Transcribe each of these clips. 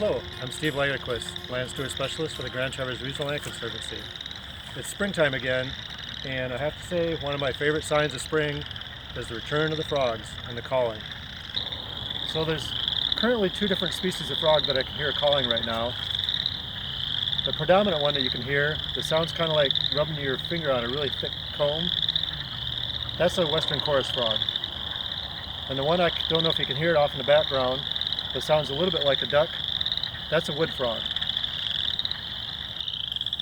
Hello, I'm Steve Lagerquist, Land Steward Specialist for the Grand Traverse Regional Land Conservancy. It's springtime again, and I have to say one of my favorite signs of spring is the return of the frogs and the calling. So there's currently two different species of frog that I can hear calling right now. The predominant one that you can hear, that sounds kind of like rubbing your finger on a really thick comb, that's a western chorus frog. And the one I don't know if you can hear it off in the background, that sounds a little bit like a duck, that's a wood frog.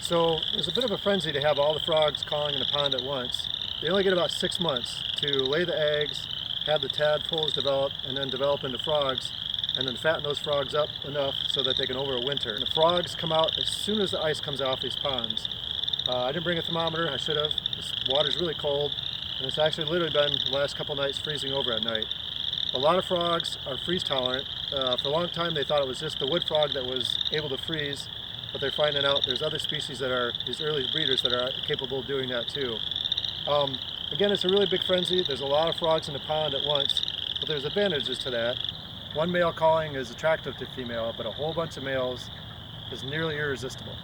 So there's a bit of a frenzy to have all the frogs calling in the pond at once. They only get about 6 months to lay the eggs, have the tadpoles develop, and then develop into frogs, and then fatten those frogs up enough so that they can overwinter. And the frogs come out as soon as the ice comes off these ponds. I didn't bring a thermometer, I should have. This water's really cold, and it's actually literally been the last couple nights freezing over at night. A lot of frogs are freeze tolerant. For a long time they thought it was just the wood frog that was able to freeze, but they're finding out there's other species that are, these early breeders that are capable of doing that too. Again, it's a really big frenzy. There's a lot of frogs in the pond at once, but there's advantages to that. One male calling is attractive to female, but a whole bunch of males is nearly irresistible.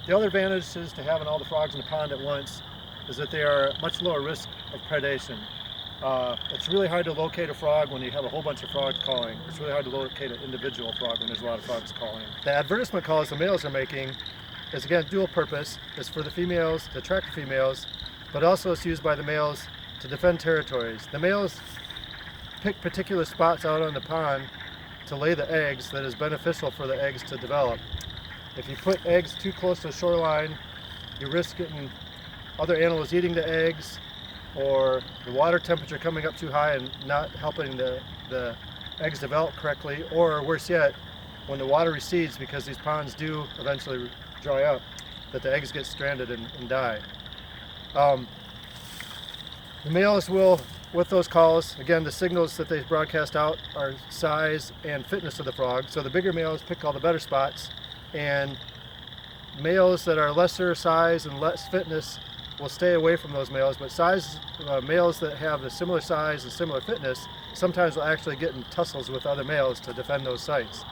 The other advantage is to having all the frogs in the pond at once is that they are at much lower risk of predation. It's really hard to locate a frog when you have a whole bunch of frogs calling. It's really hard to locate an individual frog when there's a lot of frogs calling. The advertisement calls the males are making is again dual purpose. It's for the females, to attract the females, but also it's used by the males to defend territories. The males pick particular spots out on the pond to lay the eggs that is beneficial for the eggs to develop. If you put eggs too close to the shoreline, you risk getting other animals eating the eggs, or the water temperature coming up too high and not helping the eggs develop correctly, or worse yet, when the water recedes, because these ponds do eventually dry up, that the eggs get stranded and die. The males will, with those calls, again the signals that they broadcast out are size and fitness of the frog. So the bigger males pick all the better spots, and males that are lesser size and less fitness will stay away from those males, but males that have a similar size and similar fitness sometimes will actually get in tussles with other males to defend those sites.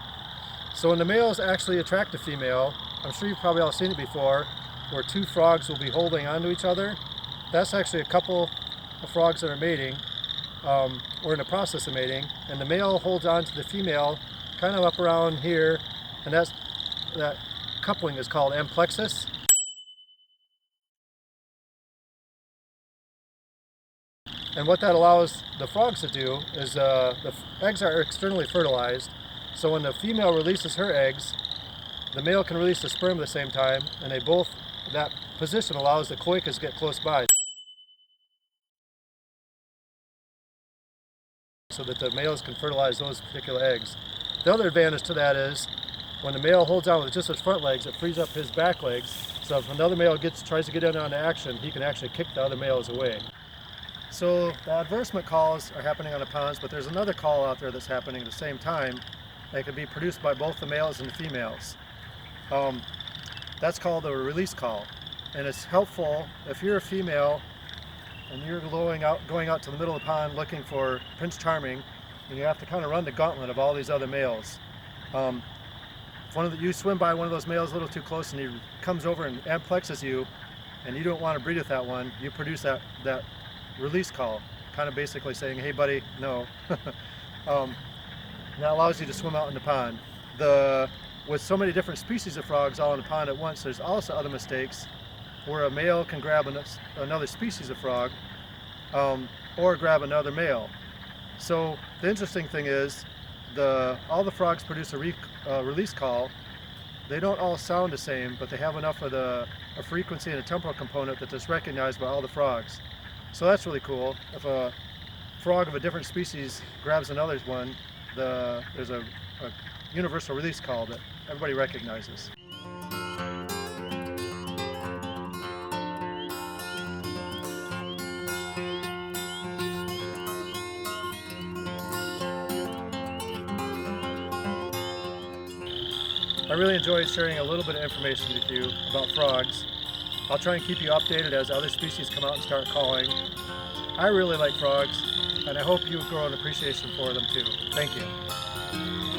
So when the males actually attract a female, I'm sure you've probably all seen it before, where two frogs will be holding onto each other. That's actually a couple of frogs that are mating, or in the process of mating, and the male holds on to the female kind of up around here, and that coupling is called amplexus. And what that allows the frogs to do is the eggs are externally fertilized, so when the female releases her eggs, the male can release the sperm at the same time, and that position allows the cloacas to get close by, so that the males can fertilize those particular eggs. The other advantage to that is when the male holds on with just his front legs, it frees up his back legs, so if another male tries to get in on the action, he can actually kick the other males away. So the advertisement calls are happening on the ponds, but there's another call out there that's happening at the same time that can be produced by both the males and the females. That's called a release call, and it's helpful if you're a female and you're going out to the middle of the pond looking for Prince Charming, and you have to kind of run the gauntlet of all these other males. If you swim by one of those males a little too close and he comes over and amplexes you, and you don't want to breed with that one, you produce that release call, kind of basically saying, hey buddy, no. That allows you to swim out in the pond. With so many different species of frogs all in the pond at once, there's also other mistakes where a male can grab another species of frog, or grab another male. So the interesting thing is, all the frogs produce a release call. They don't all sound the same, but they have enough of a frequency and a temporal component that is recognized by all the frogs. So that's really cool. If a frog of a different species grabs another one, there's a universal release call that everybody recognizes. I really enjoyed sharing a little bit of information with you about frogs. I'll try and keep you updated as other species come out and start calling. I really like frogs, and I hope you grow an appreciation for them too. Thank you.